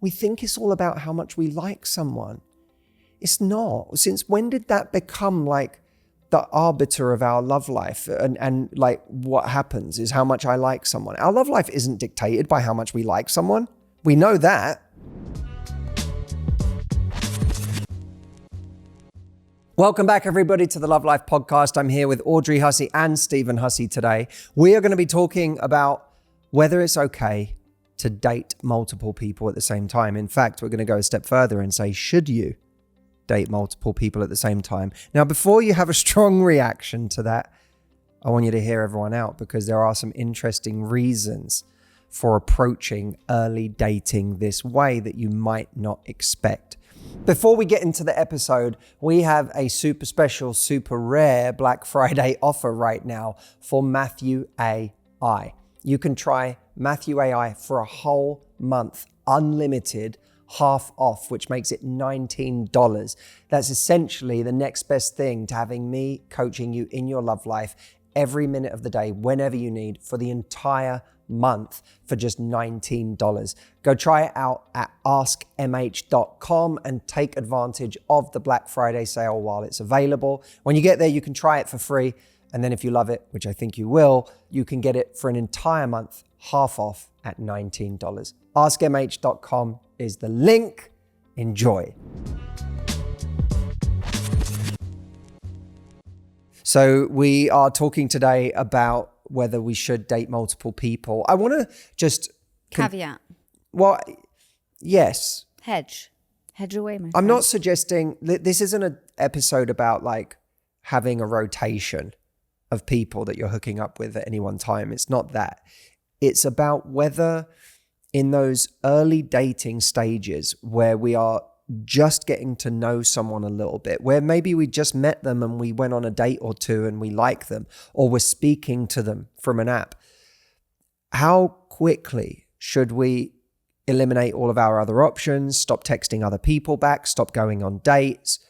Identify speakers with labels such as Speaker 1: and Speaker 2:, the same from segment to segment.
Speaker 1: We think it's all about how much we like someone. It's not. Since when did that become like the arbiter of our love life? And like what happens is how much I like someone. Our love life isn't dictated by how much we like someone. We know that. Welcome back, everybody, to the Love Life podcast. I'm here with Audrey Hussey and Stephen Hussey today. We are going to be talking about whether it's okay to date multiple people at the same time. In fact, we're going to go a step further and say, should you date multiple people at the same time? Now, before you have a strong reaction to that, I want you to hear everyone out, because there are some interesting reasons for approaching early dating this way that you might not expect. Before we get into the episode, we have a super special, super rare Black Friday offer right now for Matthew AI. You can try Matthew AI for a whole month, unlimited, half off, which makes it $19. That's essentially the next best thing to having me coaching you in your love life every minute of the day, whenever you need, for the entire month for just $19. Go try it out at askmh.com and take advantage of the Black Friday sale while it's available. When you get there, you can try it for free. And then if you love it, which I think you will, you can get it for an entire month, half off at $19. Askmh.com is the link. Enjoy. So we are talking today about whether we should date multiple people. I want to just...
Speaker 2: Caveat.
Speaker 1: Well, yes.
Speaker 2: Hedge away, my friend.
Speaker 1: I'm not suggesting... This isn't an episode about like having a rotation of people that you're hooking up with at any one time. It's not that. It's about whether in those early dating stages where we are just getting to know someone a little bit, where maybe we just met them and we went on a date or two and we like them, or we're speaking to them from an app, how quickly should we eliminate all of our other options, stop texting other people back, stop going on dates,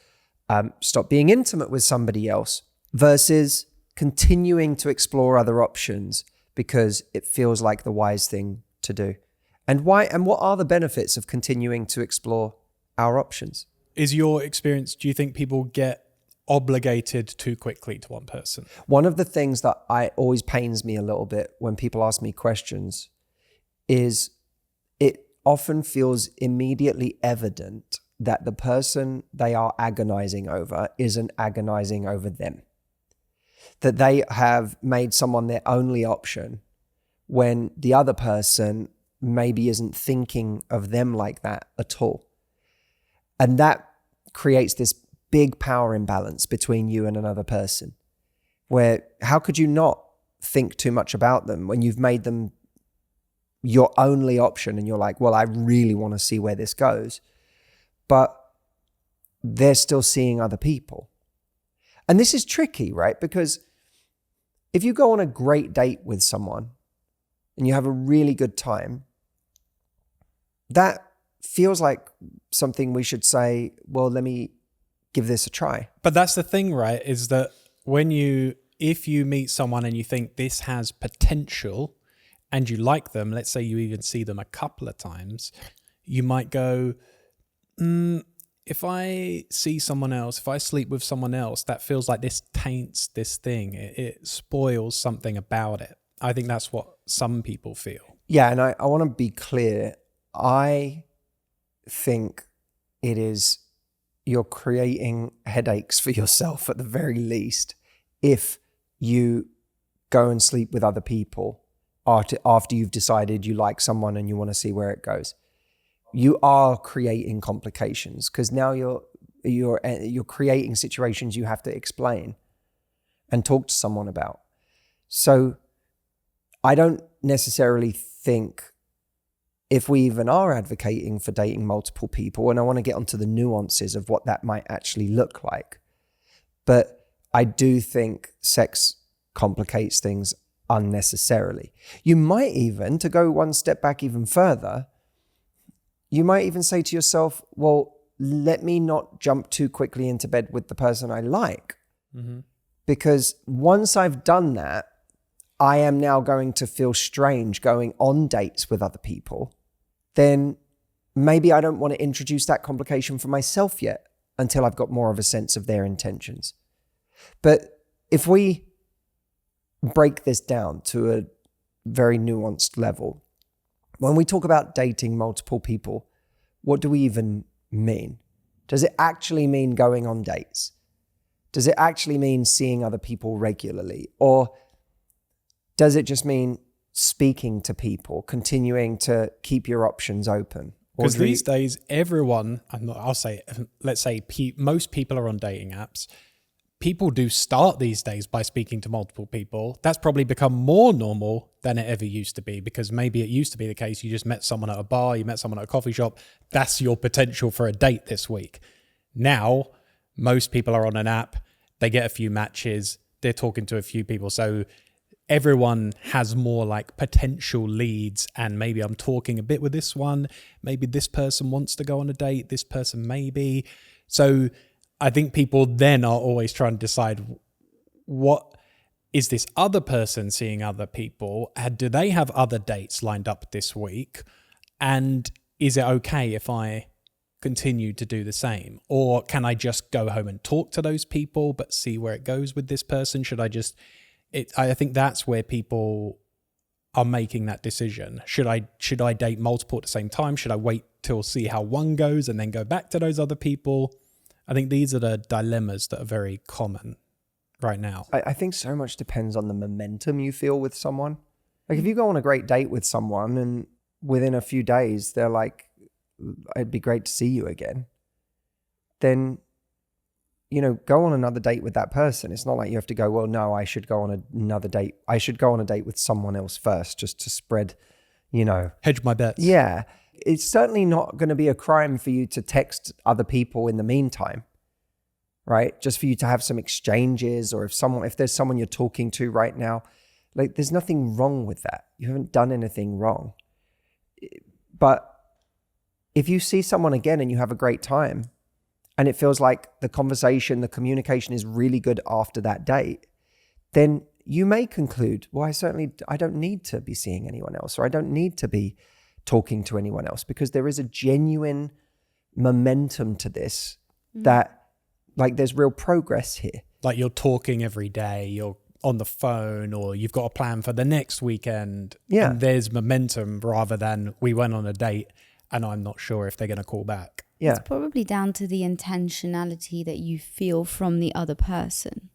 Speaker 1: stop being intimate with somebody else, versus continuing to explore other options because it feels like the wise thing to do? And why? And what are the benefits of continuing to explore our options?
Speaker 3: Is your experience, do you think people get obligated too quickly to one person?
Speaker 1: One of the things that always pains me a little bit when people ask me questions is it often feels immediately evident that the person they are agonizing over isn't agonizing over them. That they have made someone their only option when the other person maybe isn't thinking of them like that at all. And that creates this big power imbalance between you and another person, where how could you not think too much about them when you've made them your only option and you're like, well, I really want to see where this goes, but they're still seeing other people. And this is tricky, right? Because if you go on a great date with someone and you have a really good time, that feels like something we should say, well, let me give this a try.
Speaker 3: But that's the thing, right? Is that if you meet someone and you think this has potential and you like them, let's say you even see them a couple of times, you might go, if I see someone else, if I sleep with someone else, that feels like this taints this thing. It spoils something about it. I think that's what some people feel.
Speaker 1: Yeah, and I want to be clear. I think you're creating headaches for yourself at the very least if you go and sleep with other people after you've decided you like someone and you want to see where it goes. You are creating complications because now you're creating situations you have to explain and talk to someone about. So I don't necessarily think, if we even are advocating for dating multiple people, and I want to get onto the nuances of what that might actually look like, but I do think sex complicates things unnecessarily. You might even, to go one step back even further, you might even say to yourself, well, let me not jump too quickly into bed with the person I like. Mm-hmm. Because once I've done that, I am now going to feel strange going on dates with other people. Then maybe I don't want to introduce that complication for myself yet until I've got more of a sense of their intentions. But if we break this down to a very nuanced level, when we talk about dating multiple people, what do we even mean? Does it actually mean going on dates? Does it actually mean seeing other people regularly? Or does it just mean speaking to people, continuing to keep your options open?
Speaker 3: Because these days, everyone, let's say most people are on dating apps. People do start these days by speaking to multiple people. That's probably become more normal than it ever used to be, because maybe it used to be the case you just met someone at a bar, you met someone at a coffee shop. That's your potential for a date this week. Now, most people are on an app. They get a few matches. They're talking to a few people. So everyone has more like potential leads, and maybe I'm talking a bit with this one. Maybe this person wants to go on a date. This person maybe. So I think people then are always trying to decide, what is this other person seeing other people? Do they have other dates lined up this week? And is it okay if I continue to do the same? Or can I just go home and talk to those people, but see where it goes with this person? Should I just... I think that's where people are making that decision. Should I date multiple at the same time? Should I wait till see how one goes and then go back to those other people? I think these are the dilemmas that are very common right now.
Speaker 1: I think so much depends on the momentum you feel with someone. Like if you go on a great date with someone and within a few days they're like, it'd be great to see you again, then, go on another date with that person. It's not like you have to go, well, no, I should go on another date. I should go on a date with someone else first, just to spread,
Speaker 3: hedge my bets.
Speaker 1: Yeah. It's certainly not going to be a crime for you to text other people in the meantime, right? Just for you to have some exchanges, or if there's someone you're talking to right now, like there's nothing wrong with that. You haven't done anything wrong. But if you see someone again and you have a great time, and it feels like the conversation, the communication is really good after that date, then you may conclude, well, I don't need to be seeing anyone else, or I don't need to be talking to anyone else, because there is a genuine momentum to this that, like, there's real progress here.
Speaker 3: Like you're talking every day, you're on the phone, or you've got a plan for the next weekend.
Speaker 1: Yeah.
Speaker 3: And there's momentum rather than we went on a date and I'm not sure if they're going to call back.
Speaker 1: Yeah.
Speaker 2: It's probably down to the intentionality that you feel from the other person.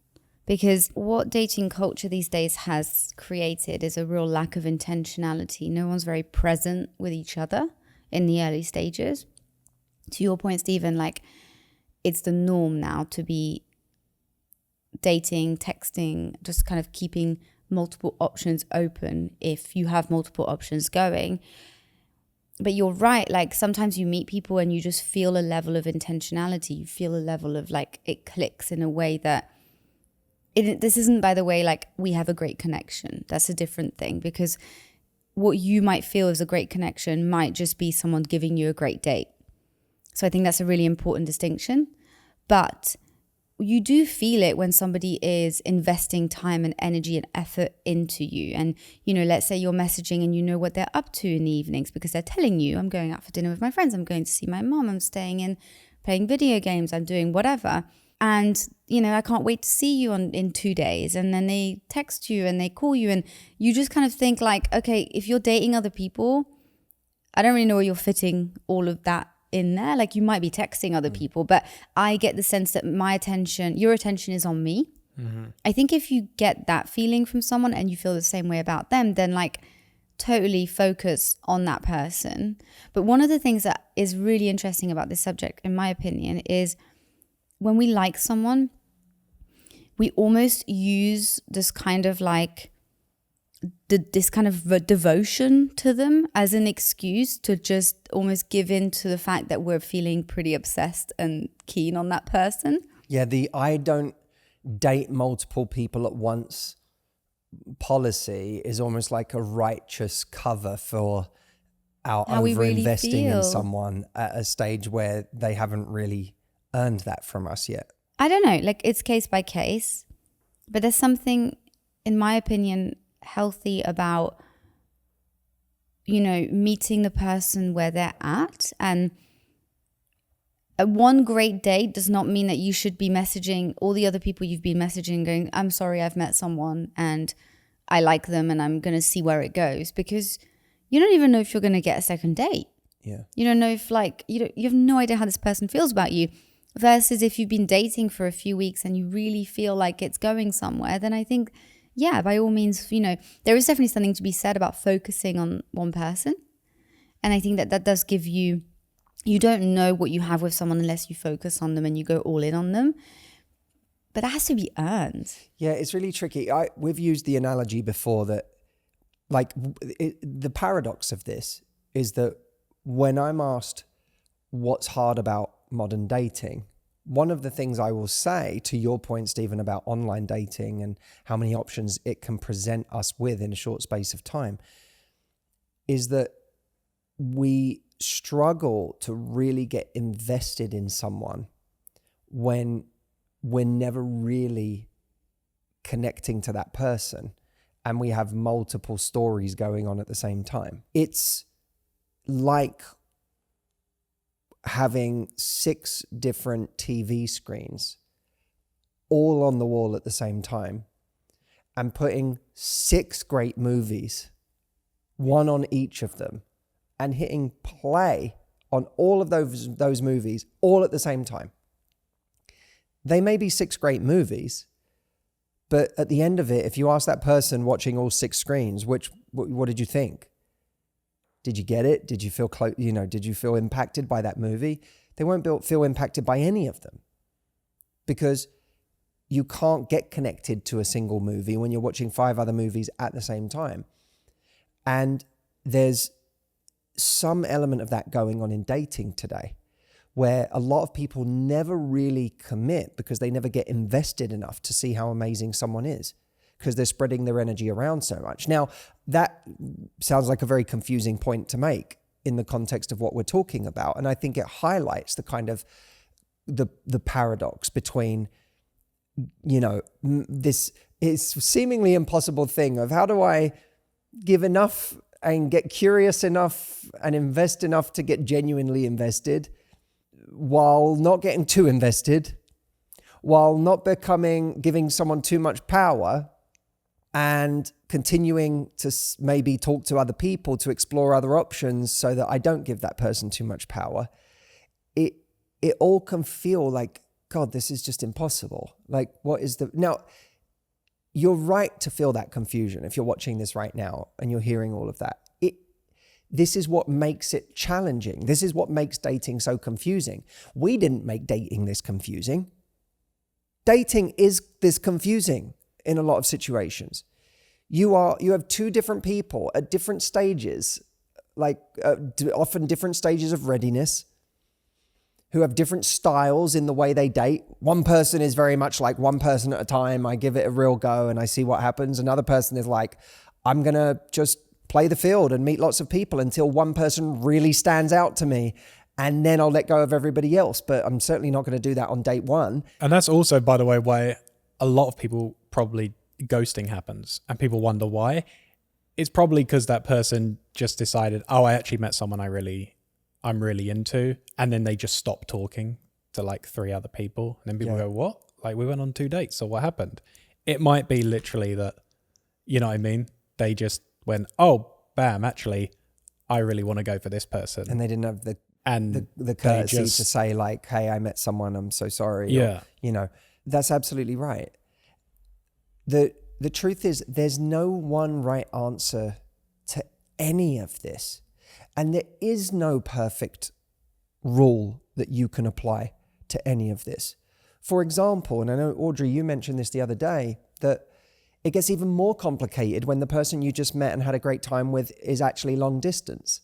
Speaker 2: Because what dating culture these days has created is a real lack of intentionality. No one's very present with each other in the early stages. To your point, Stephen, like it's the norm now to be dating, texting, just kind of keeping multiple options open if you have multiple options going. But you're right, like sometimes you meet people and you just feel a level of intentionality. You feel a level of like it clicks in a way that this isn't, by the way, like we have a great connection. That's a different thing, because what you might feel is a great connection might just be someone giving you a great date. So I think that's a really important distinction. But you do feel it when somebody is investing time and energy and effort into you. And, let's say you're messaging and you know what they're up to in the evenings because they're telling you, I'm going out for dinner with my friends, I'm going to see my mom, I'm staying in, playing video games, I'm doing whatever. And, I can't wait to see you in 2 days. And then they text you and they call you. And you just kind of think like, okay, if you're dating other people, I don't really know where you're fitting all of that in there. Like you might be texting other people, but I get the sense that your attention is on me. Mm-hmm. I think if you get that feeling from someone and you feel the same way about them, then like totally focus on that person. But one of the things that is really interesting about this subject, in my opinion, is when we like someone, we almost use this kind of like this kind of devotion to them as an excuse to just almost give in to the fact that we're feeling pretty obsessed and keen on that person.
Speaker 1: Yeah, I don't date multiple people at once policy is almost like a righteous cover for our over-investing in someone at a stage where they haven't really earned that from us yet.
Speaker 2: I don't know, like it's case by case, but there's something, in my opinion, healthy about meeting the person where they're at. And one great date does not mean that you should be messaging all the other people you've been messaging going, I'm sorry, I've met someone and I like them and I'm going to see where it goes, because you don't even know if you're going to get a second date.
Speaker 1: Yeah.
Speaker 2: You don't know if you have no idea how this person feels about you, versus if you've been dating for a few weeks and you really feel like it's going somewhere, then I think, yeah, by all means, there is definitely something to be said about focusing on one person. And I think that does give you don't know what you have with someone unless you focus on them and you go all in on them. But it has to be earned.
Speaker 1: Yeah, it's really tricky. We've used the analogy before that, the paradox of this is that when I'm asked what's hard about modern dating, one of the things I will say, to your point, Stephen, about online dating and how many options it can present us with in a short space of time, is that we struggle to really get invested in someone when we're never really connecting to that person and we have multiple stories going on at the same time. It's like having 6 different TV screens all on the wall at the same time and putting 6 great movies, one on each of them, and hitting play on all of those movies all at the same time. They may be 6 great movies, but at the end of it, if you ask that person watching all 6 screens, what did you think? Did you get it? Did you feel did you feel impacted by that movie? They won't feel impacted by any of them, because you can't get connected to a single movie when you're watching 5 other movies at the same time. And there's some element of that going on in dating today, where a lot of people never really commit because they never get invested enough to see how amazing someone is, because they're spreading their energy around so much. Now, that sounds like a very confusing point to make in the context of what we're talking about. And I think it highlights the kind of the paradox between, this is seemingly impossible thing of how do I give enough and get curious enough and invest enough to get genuinely invested, while not getting too invested, while not giving someone too much power, and continuing to maybe talk to other people to explore other options so that I don't give that person too much power. It all can feel like, God, this is just impossible. Now, you're right to feel that confusion if you're watching this right now and you're hearing all of that. This is what makes it challenging. This is what makes dating so confusing. We didn't make dating this confusing. Dating is this confusing in a lot of situations. You have 2 different people at different stages, often different stages of readiness, who have different styles in the way they date. One person is very much like one person at a time. I give it a real go and I see what happens. Another person is like, I'm going to just play the field and meet lots of people until one person really stands out to me, and then I'll let go of everybody else. But I'm certainly not going to do that on date 1.
Speaker 3: And that's also, by the way, why a lot of people probably ghosting happens, and people wonder why. It's probably because that person just decided, I actually met someone I'm really into, and then they just stop talking to 3 other people, and then people go, what? We went on 2 dates, so what happened? It might be literally that, you know what I mean? They just went, oh, bam, actually, I really want to go for this person.
Speaker 1: And they didn't have the courtesy to say hey, I met someone, I'm so sorry.
Speaker 3: Yeah.
Speaker 1: Or, that's absolutely right. The truth is there's no one right answer to any of this. And there is no perfect rule that you can apply to any of this. For example, and I know, Audrey, you mentioned this the other day, that it gets even more complicated when the person you just met and had a great time with is actually long distance.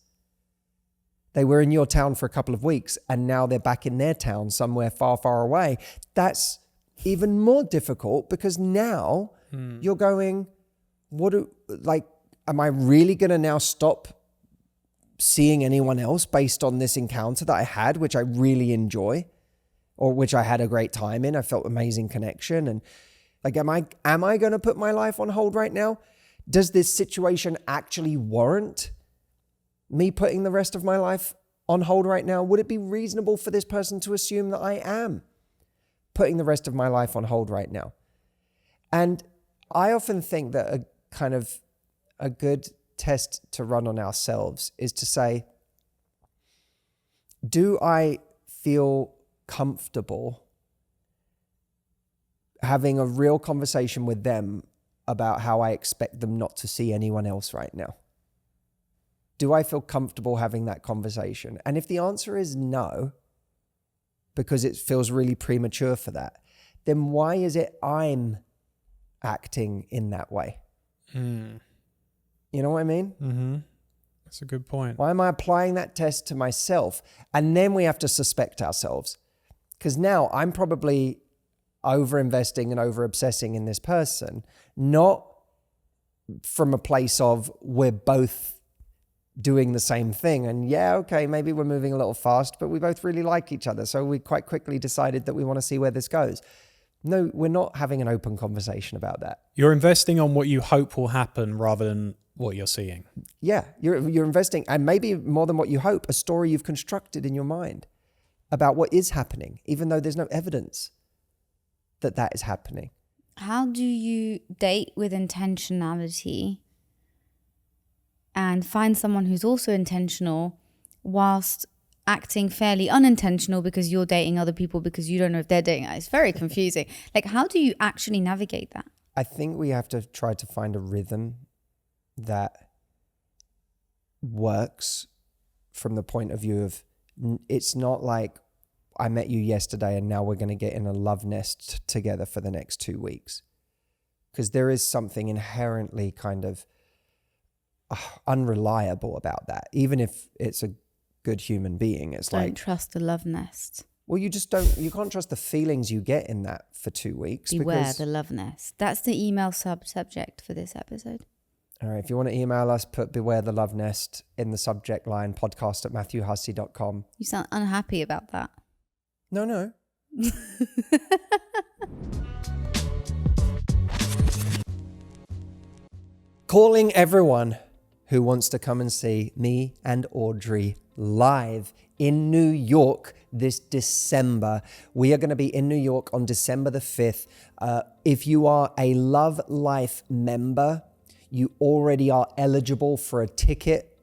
Speaker 1: They were in your town for a couple of weeks and now they're back in their town somewhere far, far away. That's even more difficult because now you're going, am I really going to now stop seeing anyone else based on this encounter that I had, which I really enjoy, or which I had a great time in? I felt amazing connection. And am I going to put my life on hold right now? Does this situation actually warrant me putting the rest of my life on hold right now? Would it be reasonable for this person to assume that I am putting the rest of my life on hold right now? And I often think that a good test to run on ourselves is to say, do I feel comfortable having a real conversation with them about how I expect them not to see anyone else right now? Do I feel comfortable having that conversation? And if the answer is no, because it feels really premature for that, then why is it I'm acting in that way? You know what I mean?
Speaker 3: Mm-hmm. That's a good point.
Speaker 1: Why am I applying that test to myself? And then we have to suspect ourselves. Because now I'm probably over-investing and over-obsessing in this person, not from a place of we're both doing the same thing. And yeah, okay, maybe we're moving a little fast, but we both really like each other. So we quite quickly decided that we want to see where this goes. No, we're not having an open conversation about that.
Speaker 3: You're investing on what you hope will happen rather than what you're seeing.
Speaker 1: Yeah, you're investing, and maybe more than what you hope, a story you've constructed in your mind about what is happening, even though there's no evidence that that is happening.
Speaker 2: How do you date with intentionality and find someone who's also intentional whilst acting fairly unintentional because you're dating other people because you don't know if they're dating? It's very confusing. Like, how do you actually navigate that?
Speaker 1: I think we have to try to find a rhythm that works from the point of view of, it's not like I met you yesterday and now we're going to get in a love nest together for the next 2 weeks. Because there is something inherently kind of unreliable about that. Even if it's a good human being, it's
Speaker 2: Don't
Speaker 1: like,
Speaker 2: trust the love nest.
Speaker 1: well, you can't trust the feelings you get in that for 2 weeks.
Speaker 2: Beware the love nest. That's the email subject for this episode.
Speaker 1: All right, if you want to email us, put beware the love nest in the subject line, podcast@matthewhussey.com.
Speaker 2: You sound unhappy about that.
Speaker 1: No. Calling everyone who wants to come and see me and Audrey live in New York this December. We are going to be in New York on December the 5th. If you are a Love Life member, you already are eligible for a ticket.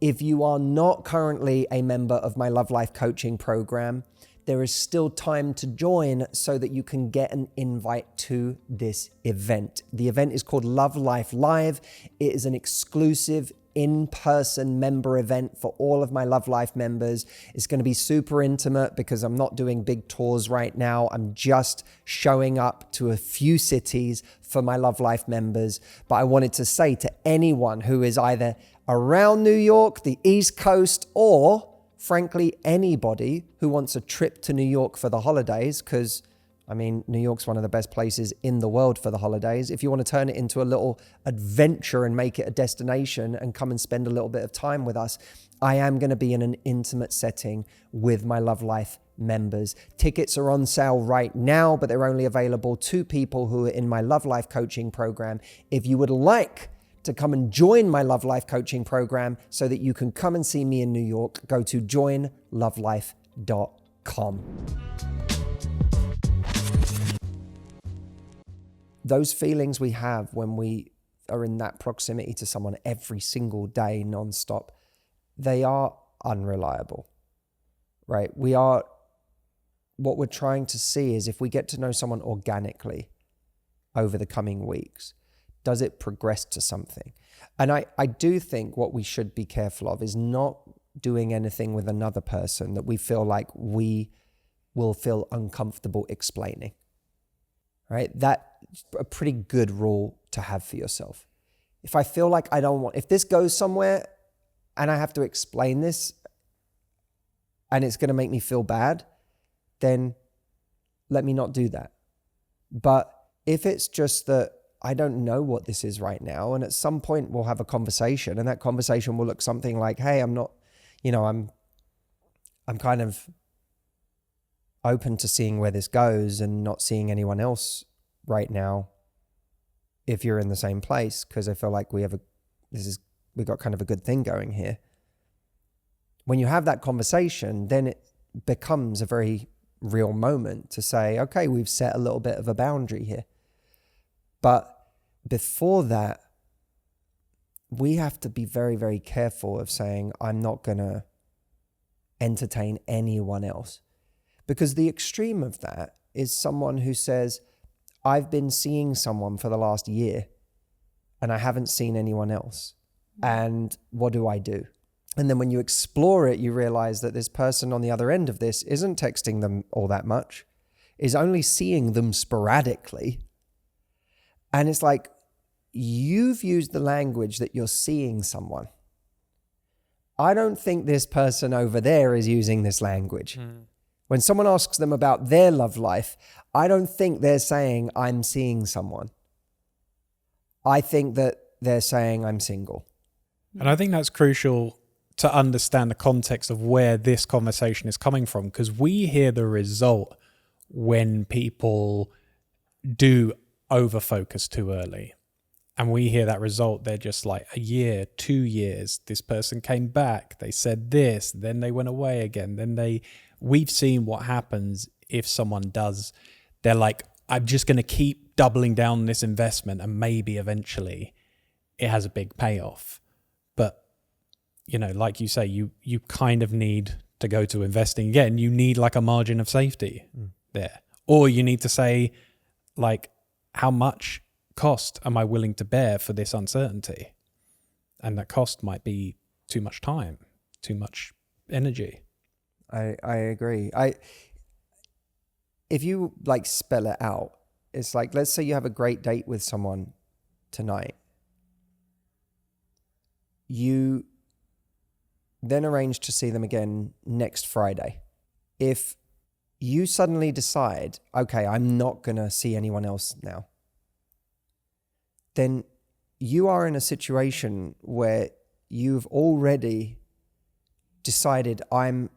Speaker 1: If you are not currently a member of my Love Life coaching program, there is still time to join so that you can get an invite to this event. The event is called Love Life Live. It is an exclusive in-person member event for all of my Love Life members. It's going to be super intimate because I'm not doing big tours right now. I'm just showing up to a few cities for my Love Life members. But I wanted to say to anyone who is either around New York, the East Coast, or frankly, anybody who wants a trip to New York for the holidays, because I mean, New York's one of the best places in the world for the holidays. If you want to turn it into a little adventure and make it a destination and come and spend a little bit of time with us, I am going to be in an intimate setting with my Love Life members. Tickets are on sale right now, but they're only available to people who are in my Love Life coaching program. If you would like to come and join my Love Life coaching program so that you can come and see me in New York, go to joinlovelife.com. Those feelings we have when we are in that proximity to someone every single day, nonstop, they are unreliable, right? What we're trying to see is if we get to know someone organically over the coming weeks, does it progress to something? And I do think what we should be careful of is not doing anything with another person that we feel like we will feel uncomfortable explaining, right? That's a pretty good rule to have for yourself. If I feel like if this goes somewhere and I have to explain this and it's going to make me feel bad, then let me not do that. But if it's just that I don't know what this is right now, and at some point we'll have a conversation, and that conversation will look something like, hey, I'm kind of open to seeing where this goes and not seeing anyone else right now if you're in the same place, because I feel like we've got kind of a good thing going here. when you have that conversation, then it becomes a very real moment to say, okay, we've set a little bit of a boundary here. But before that, we have to be very, very careful of saying, I'm not going to entertain anyone else. Because the extreme of that is someone who says, I've been seeing someone for the last year and I haven't seen anyone else. And what do I do? And then when you explore it, you realize that this person on the other end of this isn't texting them all that much, is only seeing them sporadically. And it's like, you've used the language that you're seeing someone. I don't think this person over there is using this language. When someone asks them about their love life, I don't think they're saying, I'm seeing someone. I think that they're saying, I'm single.
Speaker 3: And I think that's crucial to understand the context of where this conversation is coming from, because we hear the result when people do over-focus too early. And we hear that result, they're just like a year, 2 years, this person came back, they said this, then they went away again, we've seen what happens if someone does, they're like, I'm just going to keep doubling down on this investment and maybe eventually it has a big payoff. But, you know, like you say, you kind of need to go to investing again. You need like a margin of safety there. Or you need to say, like, how much cost am I willing to bear for this uncertainty? And that cost might be too much time, too much energy.
Speaker 1: I agree. If you like spell it out, it's like, let's say you have a great date with someone tonight. You then arrange to see them again next Friday. If you suddenly decide, okay, I'm not going to see anyone else now, then you are in a situation where you've already decided I've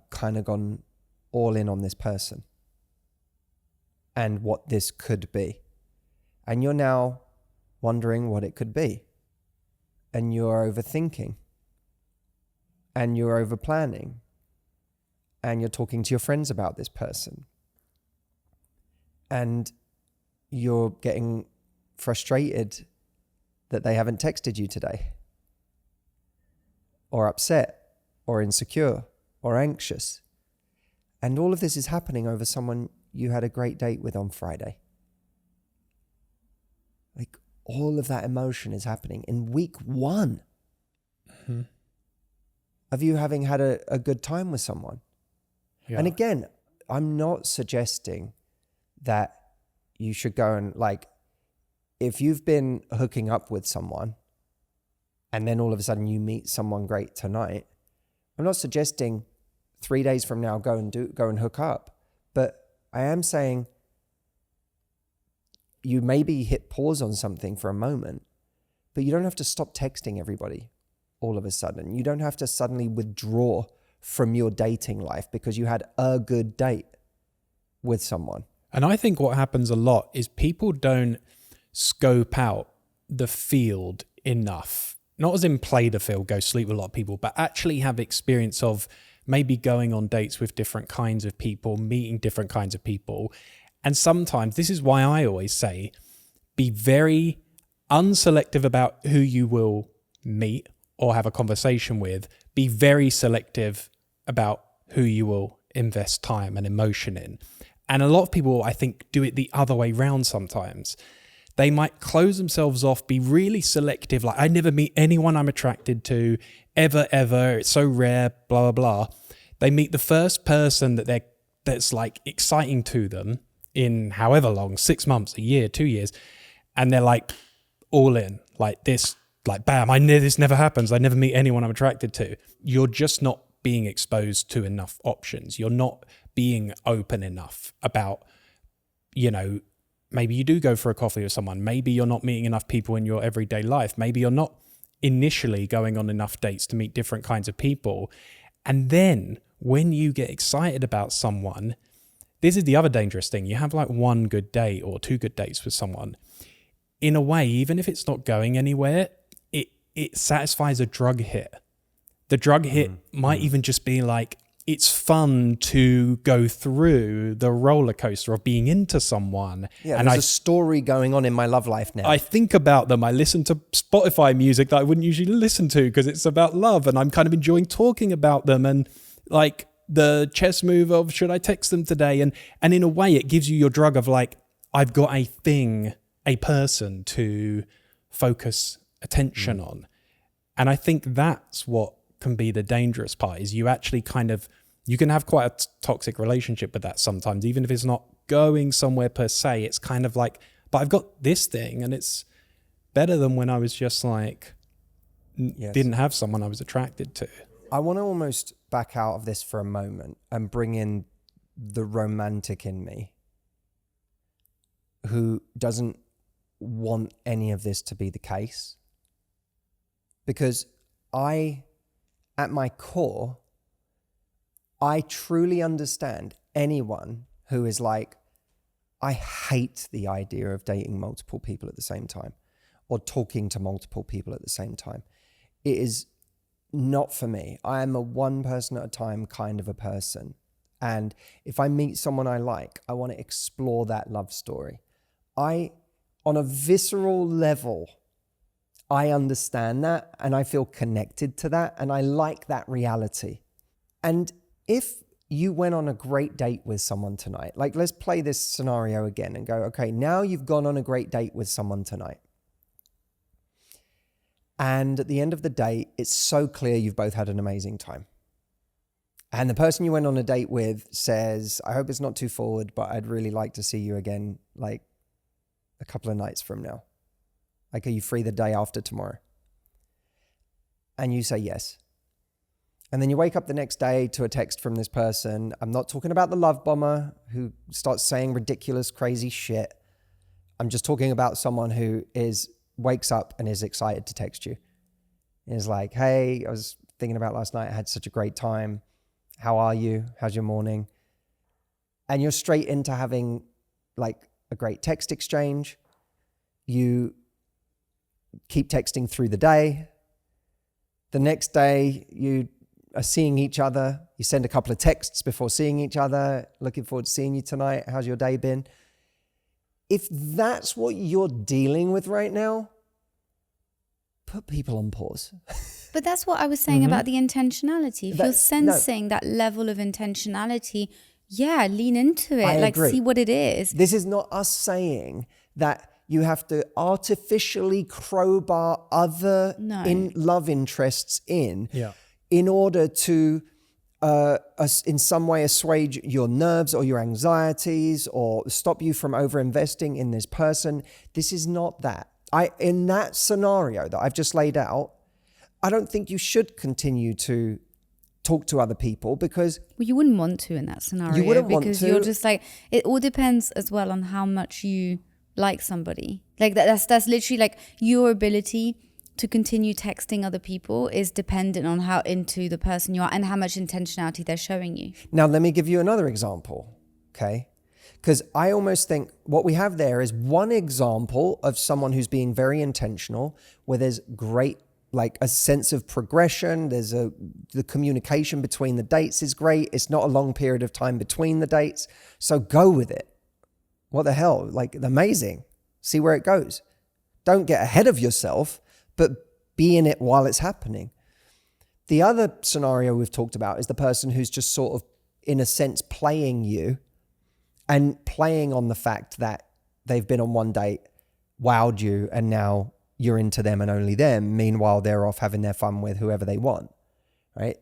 Speaker 1: kind of gone all in on this person and what this could be. And you're now wondering what it could be. And you're overthinking. And you're over planning. And you're talking to your friends about this person. And you're getting frustrated that they haven't texted you today. Or upset, or insecure, or anxious. And all of this is happening over someone you had a great date with on Friday. Like, all of that emotion is happening in week 1 of you having had a good time with someone. Yeah. And again, I'm not suggesting that you should go and, like, if you've been hooking up with someone and then all of a sudden you meet someone great tonight, I'm not suggesting 3 days from now go and hook up. But I am saying you maybe hit pause on something for a moment, but you don't have to stop texting everybody all of a sudden. You don't have to suddenly withdraw from your dating life because you had a good date with someone.
Speaker 3: And I think what happens a lot is people don't scope out the field enough. Not as in play the field, go sleep with a lot of people, but actually have experience of maybe going on dates with different kinds of people, meeting different kinds of people. And sometimes, this is why I always say, be very unselective about who you will meet or have a conversation with. Be very selective about who you will invest time and emotion in. And a lot of people, I think, do it the other way around sometimes. They might close themselves off, be really selective, like, I never meet anyone I'm attracted to, ever, it's so rare, blah, blah, blah. They meet the first person that's like exciting to them in however long, 6 months, a year, 2 years, and they're like all in, like this, like bam, this never happens. I never meet anyone I'm attracted to. You're just not being exposed to enough options. You're not being open enough about, you know, maybe you do go for a coffee with someone. Maybe you're not meeting enough people in your everyday life. Maybe you're not initially going on enough dates to meet different kinds of people. And then when you get excited about someone, this is the other dangerous thing. You have like one good date or 2 good dates with someone. In a way, even if it's not going anywhere, it satisfies a drug hit. The drug hit might even just be like, it's fun to go through the roller coaster of being into someone.
Speaker 1: Yeah,
Speaker 3: and
Speaker 1: there's a story going on in my love life now.
Speaker 3: I think about them. I listen to Spotify music that I wouldn't usually listen to because it's about love, and I'm kind of enjoying talking about them, and like the chess move of should I text them today? And in a way it gives you your drug of like, I've got a thing, a person to focus attention on. And I think that's what can be the dangerous part, is you actually kind of, you can have quite a toxic relationship with that sometimes, even if it's not going somewhere per se. It's kind of like, but I've got this thing and it's better than when I was just like, didn't have someone I was attracted to.
Speaker 1: I want to almost back out of this for a moment and bring in the romantic in me, who doesn't want any of this to be the case. Because at my core, I truly understand anyone who is like, I hate the idea of dating multiple people at the same time or talking to multiple people at the same time. It is not for me. I am a one person at a time kind of a person. And if I meet someone I like, I want to explore that love story. On a visceral level, I understand that and I feel connected to that and I like that reality. And if you went on a great date with someone tonight, like let's play this scenario again and go, okay, now you've gone on a great date with someone tonight. And at the end of the date, it's so clear you've both had an amazing time. And the person you went on a date with says, I hope it's not too forward, but I'd really like to see you again, like a couple of nights from now. Like, are you free the day after tomorrow? And you say yes. And then you wake up the next day to a text from this person. I'm not talking about the love bomber who starts saying ridiculous, crazy shit. I'm just talking about someone who wakes up and is excited to text you. And is like, hey, I was thinking about last night. I had such a great time. How are you? How's your morning? And you're straight into having like a great text exchange. You keep texting through the day. The next day, you are seeing each other. You send a couple of texts before seeing each other. Looking forward to seeing you tonight. How's your day been? If that's what you're dealing with right now, put people on pause.
Speaker 2: But that's what I was saying about the intentionality. If you're sensing that level of intentionality, lean into it.
Speaker 1: I agree.
Speaker 2: See what it is.
Speaker 1: This is not us saying that you have to artificially crowbar other love interests in order to in some way assuage your nerves or your anxieties or stop you from over-investing in this person. This is not that. In that scenario that I've just laid out, I don't think you should continue to talk to other people because...
Speaker 2: Well, you wouldn't want to in that scenario.
Speaker 1: You wouldn't want to.
Speaker 2: Because you're just like... It all depends as well on how much you like somebody. Like that's literally like your ability to continue texting other people is dependent on how into the person you are and how much intentionality they're showing you.
Speaker 1: Now, let me give you another example, okay? Because I almost think what we have there is one example of someone who's being very intentional, where there's great, like a sense of progression. The communication between the dates is great. It's not a long period of time between the dates. So go with it. What the hell? Like, amazing. See where it goes. Don't get ahead of yourself, but be in it while it's happening. The other scenario we've talked about is the person who's just sort of, in a sense, playing you and playing on the fact that they've been on one date, wowed you, and now you're into them and only them. Meanwhile, they're off having their fun with whoever they want, right?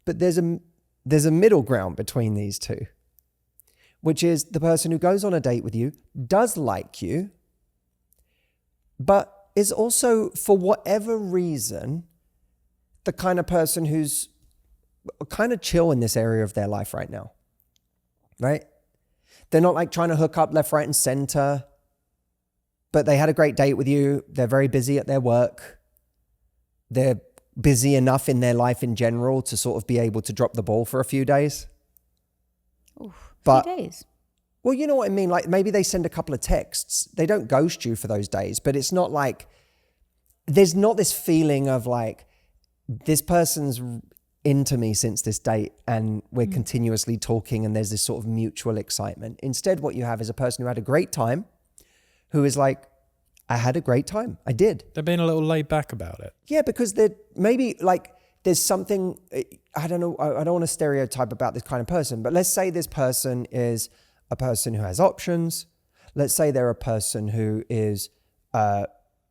Speaker 1: But there's a middle ground between these two, which is the person who goes on a date with you, does like you, but is also, for whatever reason, the kind of person who's kind of chill in this area of their life right now, right? They're not like trying to hook up left, right, and center, but they had a great date with you. They're very busy at their work. They're busy enough in their life in general to sort of be able to drop the ball for a few days.
Speaker 2: Ooh, a few days.
Speaker 1: Well, you know what I mean? Like maybe they send a couple of texts. They don't ghost you for those days, but it's not like, there's not this feeling of like, this person's into me since this date and we're continuously talking and there's this sort of mutual excitement. Instead, what you have is a person who had a great time, who is like, I had a great time. I did.
Speaker 3: They're being a little laid back about it.
Speaker 1: Yeah, because they're maybe like there's something, I don't know, I don't want to stereotype about this kind of person, but let's say this person is a person who has options. Let's say they're a person who is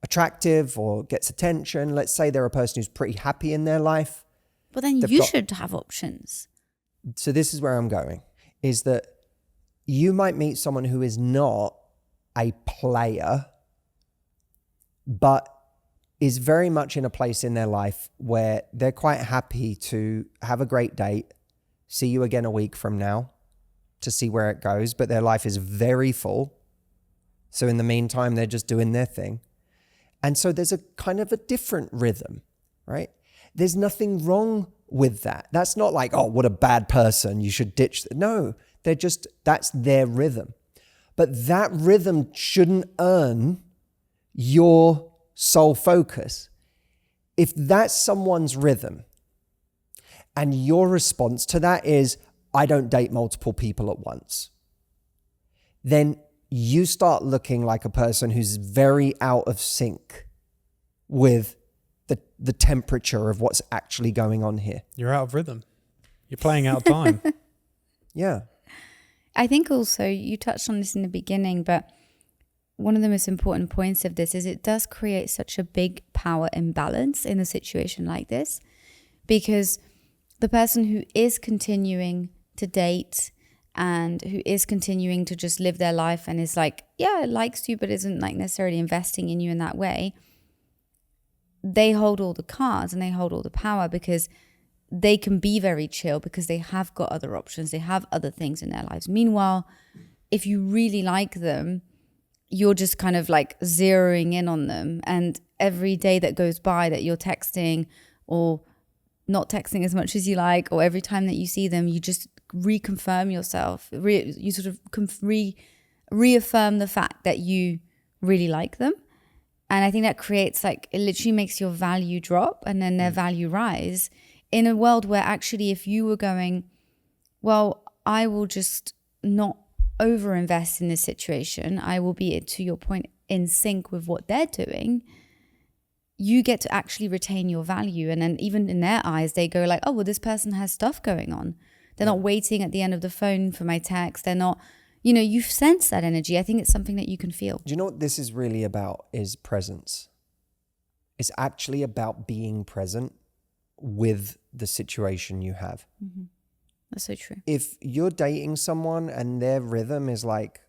Speaker 1: attractive or gets attention. Let's say they're a person who's pretty happy in their life.
Speaker 2: But then you should have options.
Speaker 1: So this is where I'm going, is that you might meet someone who is not a player, but is very much in a place in their life where they're quite happy to have a great date, see you again a week from now to see where it goes, but their life is very full. So in the meantime, they're just doing their thing. And so there's a kind of a different rhythm, right? There's nothing wrong with that. That's not like, oh, what a bad person, you should ditch. No, they're just, that's their rhythm. But that rhythm shouldn't earn your sole focus. If that's someone's rhythm and your response to that is, I don't date multiple people at once, then you start looking like a person who's very out of sync with the temperature of what's actually going on here.
Speaker 3: You're out of rhythm. You're playing out of time.
Speaker 1: Yeah.
Speaker 2: I think also you touched on this in the beginning, but one of the most important points of this is it does create such a big power imbalance in a situation like this, because the person who is continuing to date and who is continuing to just live their life and is like, yeah, likes you, but isn't like necessarily investing in you in that way, they hold all the cards and they hold all the power because they can be very chill because they have got other options. They have other things in their lives. Meanwhile, if you really like them, you're just kind of like zeroing in on them. And every day that goes by that you're texting or not texting as much as you like, or every time that you see them, you just reconfirm yourself. You sort of reaffirm the fact that you really like them. And I think that creates like, it literally makes your value drop and then their value rise in a world where actually if you were going, well, I will just not overinvest in this situation. I will be, to your point, in sync with what they're doing. You get to actually retain your value. And then even in their eyes, they go like, oh, well, this person has stuff going on. They're not waiting at the end of the phone for my text. They're not, you sense that energy. I think it's something that you can feel.
Speaker 1: Do you know what this is really about is presence. It's actually about being present with the situation you have.
Speaker 2: Mm-hmm. That's so true.
Speaker 1: If you're dating someone and their rhythm is like,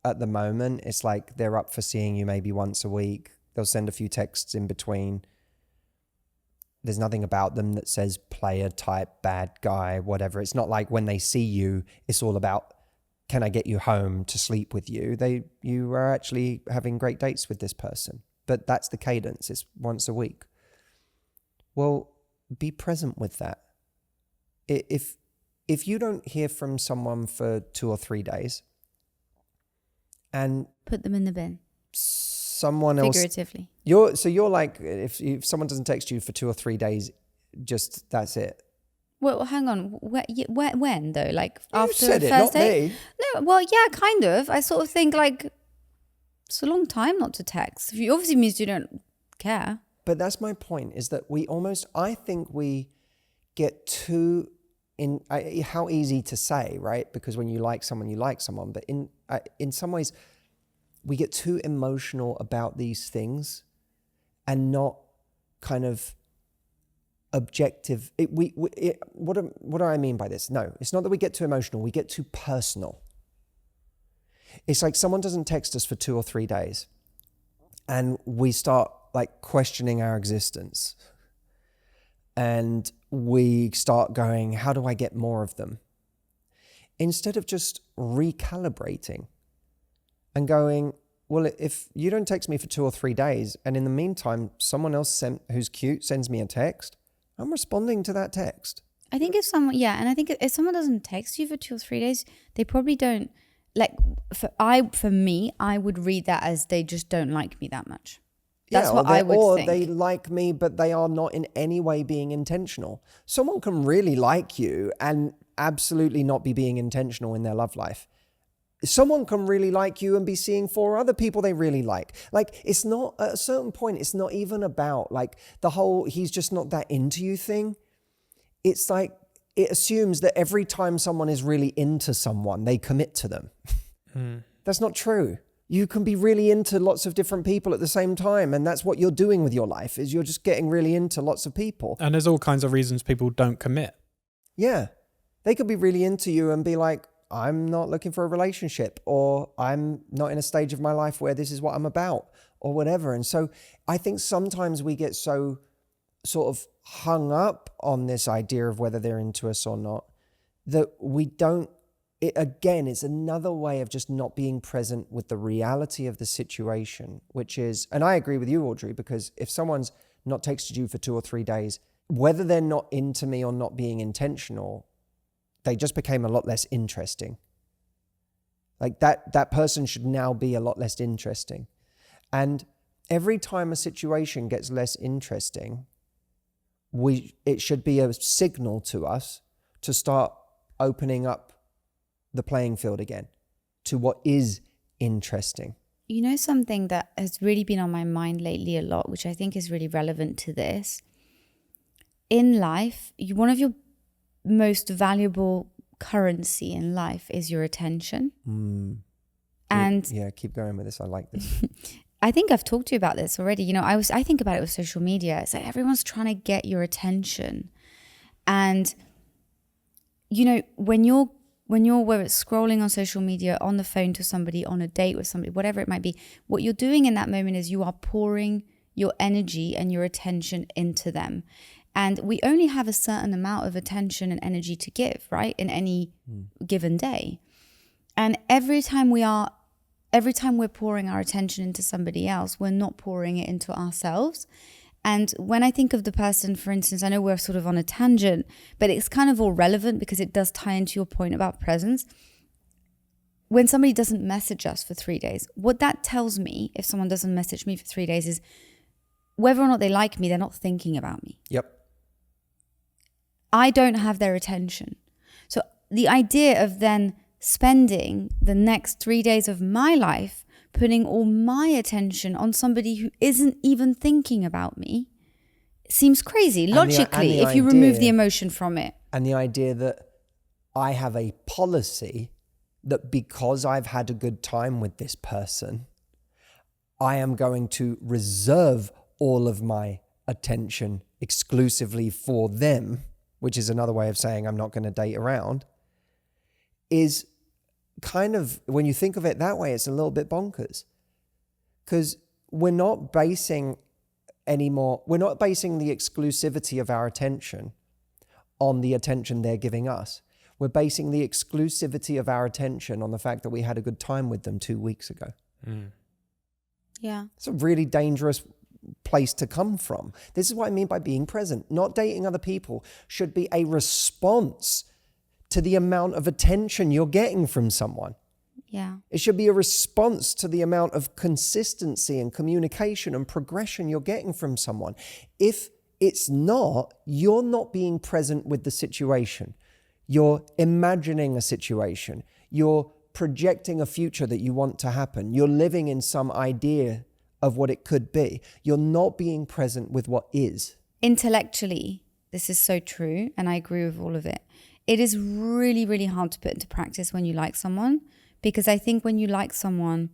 Speaker 1: at the moment, it's like they're up for seeing you maybe once a week. They'll send a few texts in between. There's nothing about them that says player type, bad guy, whatever. It's not like when they see you, it's all about, can I get you home to sleep with you? You are actually having great dates with this person. But that's the cadence. It's once a week. Well, be present with that. If you don't hear from someone for 2 or 3 days and
Speaker 2: put them in the bin.
Speaker 1: Someone else,
Speaker 2: figuratively.
Speaker 1: You're like, if someone doesn't text you for 2 or 3 days, just that's it.
Speaker 2: Well, hang on. When though? Like
Speaker 1: You
Speaker 2: after
Speaker 1: said
Speaker 2: the
Speaker 1: it,
Speaker 2: first
Speaker 1: not
Speaker 2: date?
Speaker 1: me.
Speaker 2: No. Well, yeah, kind of. I sort of think like it's a long time not to text. If you obviously means you don't care.
Speaker 1: But that's my point, is that I think we get too how easy to say, right? Because when you like someone, you like someone. But in some ways, we get too emotional about these things and not kind of objective. What do I mean by this? No, it's not that we get too emotional. We get too personal. It's like someone doesn't text us for 2 or 3 days and we start like questioning our existence. And we start going, how do I get more of them? Instead of just recalibrating and going, well, if you don't text me for 2 or 3 days, and in the meantime, someone else who's cute sends me a text, I'm responding to that text.
Speaker 2: I think if someone doesn't text you for 2 or 3 days, they probably don't like. For me, I would read that as they just don't like me that much. That's what I would
Speaker 1: or
Speaker 2: think.
Speaker 1: they like me, but they are not in any way being intentional. Someone can really like you and absolutely not be being intentional in their love life. Someone can really like you and be seeing 4 other people they really like. Like, it's not, at a certain point, it's not even about like the whole he's just not that into you thing. It's like, it assumes that every time someone is really into someone, they commit to them. That's not true. You can be really into lots of different people at the same time. And that's what you're doing with your life, is you're just getting really into lots of people.
Speaker 3: And there's all kinds of reasons people don't commit.
Speaker 1: Yeah. They could be really into you and be like, I'm not looking for a relationship, or I'm not in a stage of my life where this is what I'm about, or whatever. And so I think sometimes we get so sort of hung up on this idea of whether they're into us or not, that we don't, again, it's another way of just not being present with the reality of the situation, which is, and I agree with you, Audrey, because if someone's not texted you for 2 or 3 days, whether they're not into me or not being intentional, they just became a lot less interesting. Like that person should now be a lot less interesting. And every time a situation gets less interesting, it should be a signal to us to start opening up the playing field again to what is interesting.
Speaker 2: You know, something that has really been on my mind lately a lot, which I think is really relevant to this. In life, one of your most valuable currency in life is your attention. And
Speaker 1: yeah, keep going with this. I like this.
Speaker 2: I think I've talked to you about this already. You know, I think about it with social media. It's like everyone's trying to get your attention. And, you know, when you're whether it's scrolling on social media, on the phone to somebody, on a date with somebody, whatever it might be, what you're doing in that moment is you are pouring your energy and your attention into them. And we only have a certain amount of attention and energy to give, right? In any given day. And every time we're pouring our attention into somebody else, we're not pouring it into ourselves. And when I think of the person, for instance, I know we're sort of on a tangent, but it's kind of all relevant because it does tie into your point about presence. When somebody doesn't message us for 3 days, what that tells me, if someone doesn't message me for 3 days, is whether or not they like me, they're not thinking about me.
Speaker 1: Yep.
Speaker 2: I don't have their attention. So the idea of then spending the next 3 days of my life putting all my attention on somebody who isn't even thinking about me seems crazy. Logically, if you remove the emotion from it.
Speaker 1: And the idea that I have a policy that because I've had a good time with this person, I am going to reserve all of my attention exclusively for them, which is another way of saying I'm not going to date around, is kind of, when you think of it that way, it's a little bit bonkers. Because we're not basing the exclusivity of our attention on the attention they're giving us. We're basing the exclusivity of our attention on the fact that we had a good time with them 2 weeks ago.
Speaker 2: Yeah.
Speaker 1: It's a really dangerous place to come from. This is what I mean by being present. Not dating other people should be a response to the amount of attention you're getting from someone.
Speaker 2: Yeah.
Speaker 1: It should be a response to the amount of consistency and communication and progression you're getting from someone. If it's not, you're not being present with the situation. You're imagining a situation. You're projecting a future that you want to happen. You're living in some idea of what it could be. You're not being present with what is.
Speaker 2: Intellectually, this is so true, and I agree with all of it. It is really, really hard to put into practice when you like someone, because I think when you like someone,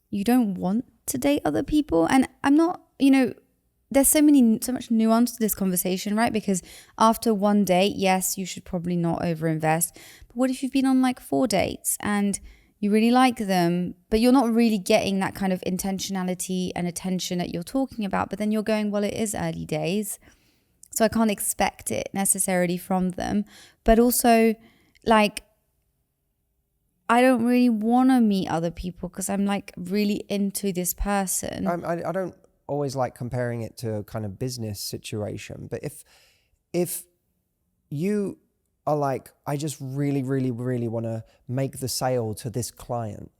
Speaker 2: you don't want to date other people. And I'm not, there's so much nuance to this conversation, right? Because after one date, yes, you should probably not overinvest. But what if you've been on like 4 dates and you really like them, but you're not really getting that kind of intentionality and attention that you're talking about? But then you're going, well, it is early days, so I can't expect it necessarily from them. But also, like, I don't really want to meet other people because I'm like really into this person.
Speaker 1: I don't always like comparing it to a kind of business situation, but if you are like, I just really, really, really want to make the sale to this client,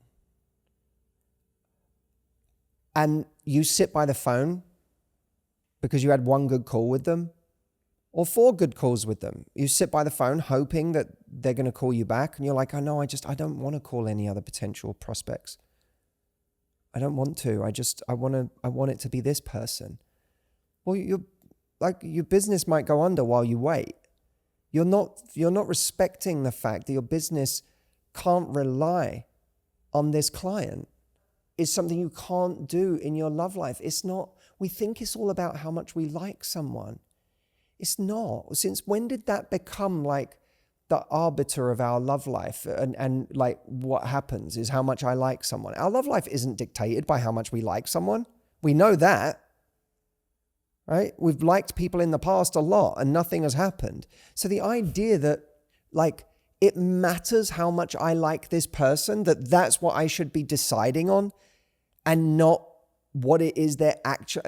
Speaker 1: and you sit by the phone because you had one good call with them or 4 good calls with them. You sit by the phone hoping that they're going to call you back, and you're like, I don't want to call any other potential prospects. I don't want to. I want it to be this person. Well, your business might go under while you wait. You're not respecting the fact that your business can't rely on this client. It's something you can't do in your love life. It's not, we think it's all about how much we like someone. It's not. Since when did that become like the arbiter of our love life? And like what happens is how much I like someone. Our love life isn't dictated by how much we like someone. We know that, right? We've liked people in the past a lot and nothing has happened. So the idea that like it matters how much I like this person, that's what I should be deciding on, and not what it is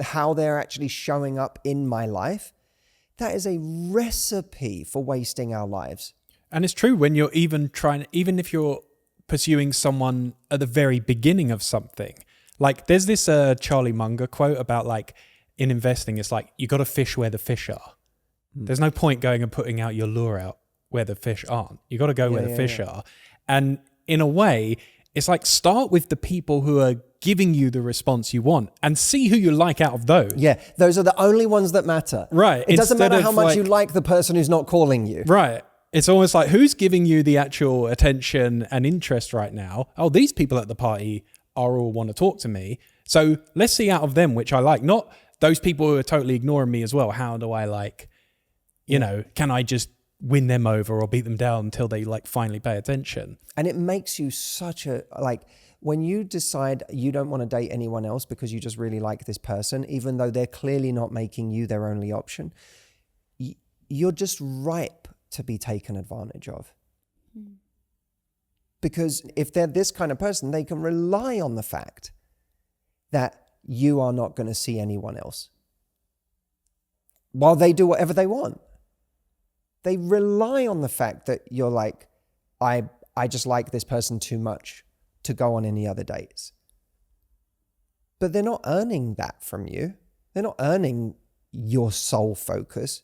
Speaker 1: how they're actually showing up in my life. That is a recipe for wasting our lives.
Speaker 3: And it's true when you're even if you're pursuing someone at the very beginning of something. Like there's this Charlie Munger quote about like in investing, it's like, you got to fish where the fish are. There's no point going and putting out your lure out where the fish aren't. You got to go where the fish are. And in a way, it's like start with the people who are giving you the response you want and see who you like out of those.
Speaker 1: Yeah, those are the only ones that matter.
Speaker 3: Right.
Speaker 1: It doesn't matter how much you like the person who's not calling you.
Speaker 3: Right. It's almost like who's giving you the actual attention and interest right now? Oh, these people at the party are all want to talk to me. So let's see out of them which I like. Not those people who are totally ignoring me as well. How do I like, can I just win them over or beat them down until they like finally pay attention?
Speaker 1: And it makes you such a, like, when you decide you don't want to date anyone else because you just really like this person, even though they're clearly not making you their only option, you're just ripe to be taken advantage of. Because if they're this kind of person, they can rely on the fact that you are not going to see anyone else while they do whatever they want. They rely on the fact that you're like, I just like this person too much to go on any other dates. But they're not earning that from you. They're not earning your sole focus.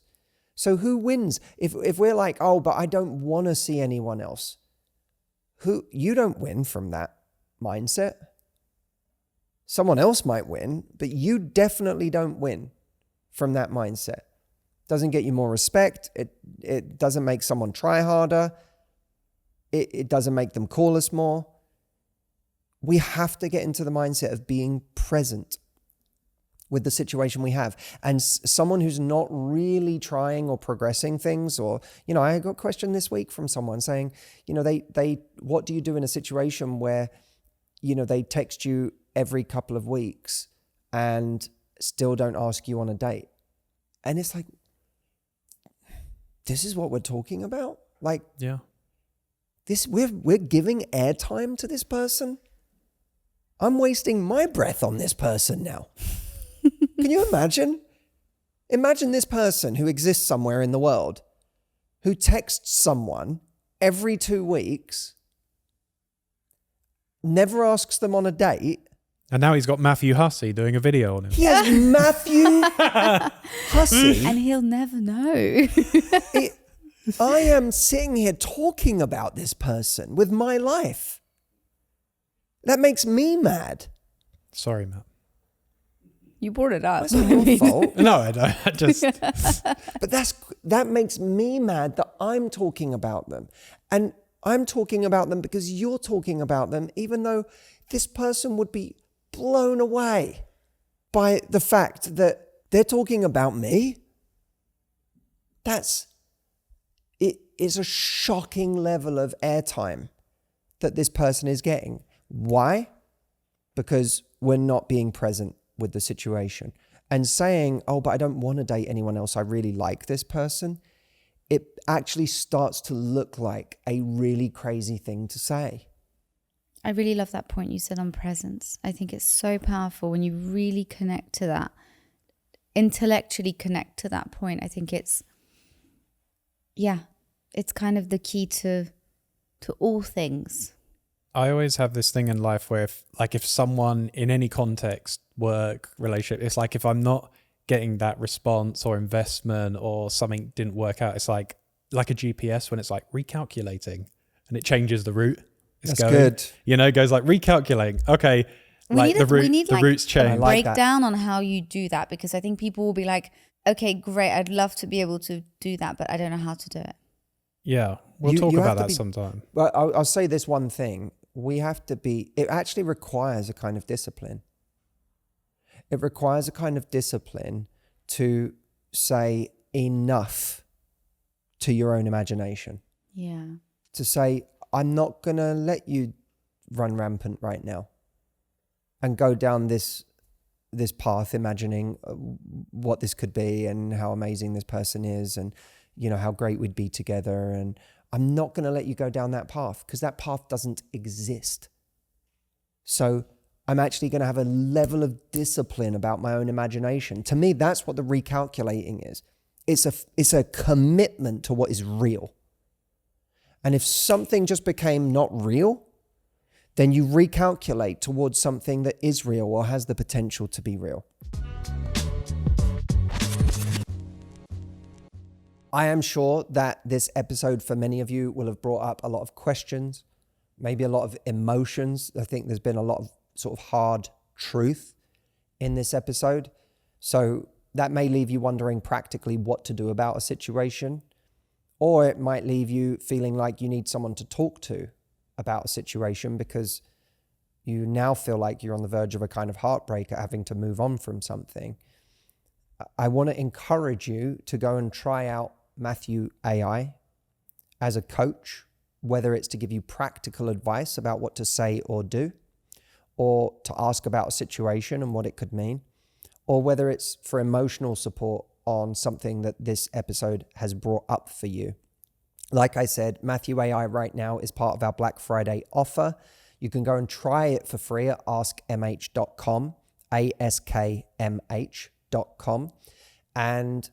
Speaker 1: So who wins? If we're like, oh, but I don't want to see anyone else. You don't win from that mindset. Someone else might win, but you definitely don't win from that mindset. Doesn't get you more respect. It doesn't make someone try harder. It doesn't make them call us more. We have to get into the mindset of being present with the situation we have. And someone who's not really trying or progressing things, or, I got a question this week from someone saying, what do you do in a situation where, they text you every couple of weeks and still don't ask you on a date? And it's like, this is what we're talking about? Like,
Speaker 3: yeah,
Speaker 1: this, we're giving airtime to this person? I'm wasting my breath on this person now. Can you imagine? Imagine this person who exists somewhere in the world, who texts someone every 2 weeks, never asks them on a date.
Speaker 3: And now he's got Matthew Hussey doing a video on him.
Speaker 1: He has Matthew Hussey.
Speaker 2: And he'll never know.
Speaker 1: I am sitting here talking about this person with my life. That makes me mad.
Speaker 3: Sorry, Matt.
Speaker 2: You brought it up.
Speaker 1: That's not your fault.
Speaker 3: No, I don't. I just...
Speaker 1: But that makes me mad that I'm talking about them. And I'm talking about them because you're talking about them, even though this person would be blown away by the fact that they're talking about me. It is a shocking level of airtime that this person is getting. Why? Because we're not being present with the situation. And saying, oh, but I don't want to date anyone else. I really like this person. It actually starts to look like a really crazy thing to say.
Speaker 2: I really love that point you said on presence. I think it's so powerful when you really connect to that, intellectually connect to that point. I think it's kind of the key to all things.
Speaker 3: I always have this thing in life where if someone in any context, work, relationship, it's like if I'm not getting that response or investment or something didn't work out, it's like a GPS when it's like recalculating and it changes the route.
Speaker 1: That's good.
Speaker 3: It goes like recalculating. Okay.
Speaker 2: We need
Speaker 3: the routes change.
Speaker 2: a breakdown on how you do that, because I think people will be like, okay, great, I'd love to be able to do that, but I don't know how to do it.
Speaker 3: Yeah. We'll talk about that sometime.
Speaker 1: Well, I'll say this one thing. It actually requires a kind of discipline. It requires a kind of discipline to say enough to your own imagination.
Speaker 2: Yeah.
Speaker 1: To say, I'm not going to let you run rampant right now and go down this path, imagining what this could be and how amazing this person is and, how great we'd be together. And I'm not going to let you go down that path because that path doesn't exist. So I'm actually going to have a level of discipline about my own imagination. To me, that's what the recalculating is. It's a commitment to what is real. And if something just became not real, then you recalculate towards something that is real or has the potential to be real. I am sure that this episode for many of you will have brought up a lot of questions, maybe a lot of emotions. I think there's been a lot of sort of hard truth in this episode. So that may leave you wondering practically what to do about a situation, or it might leave you feeling like you need someone to talk to about a situation because you now feel like you're on the verge of a kind of heartbreak at having to move on from something. I want to encourage you to go and try out Matthew AI as a coach, whether it's to give you practical advice about what to say or do, or to ask about a situation and what it could mean, or whether it's for emotional support on something that this episode has brought up for you. Like I said, Matthew AI right now is part of our Black Friday offer. You can go and try it for free at askmh.com, askmh.com. And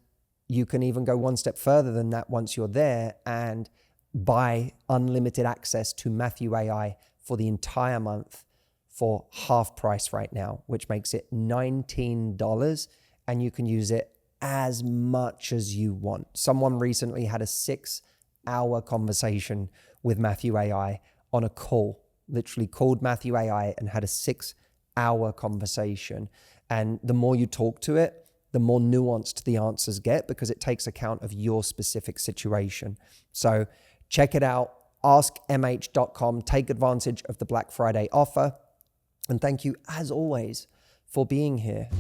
Speaker 1: you can even go one step further than that once you're there and buy unlimited access to Matthew AI for the entire month for half price right now, which makes it $19, and you can use it as much as you want. Someone recently had a 6-hour conversation with Matthew AI on a call, literally called Matthew AI and had a 6-hour conversation. And the more you talk to it, the more nuanced the answers get because it takes account of your specific situation. So check it out, askmh.com, take advantage of the Black Friday offer. And thank you, as always, for being here.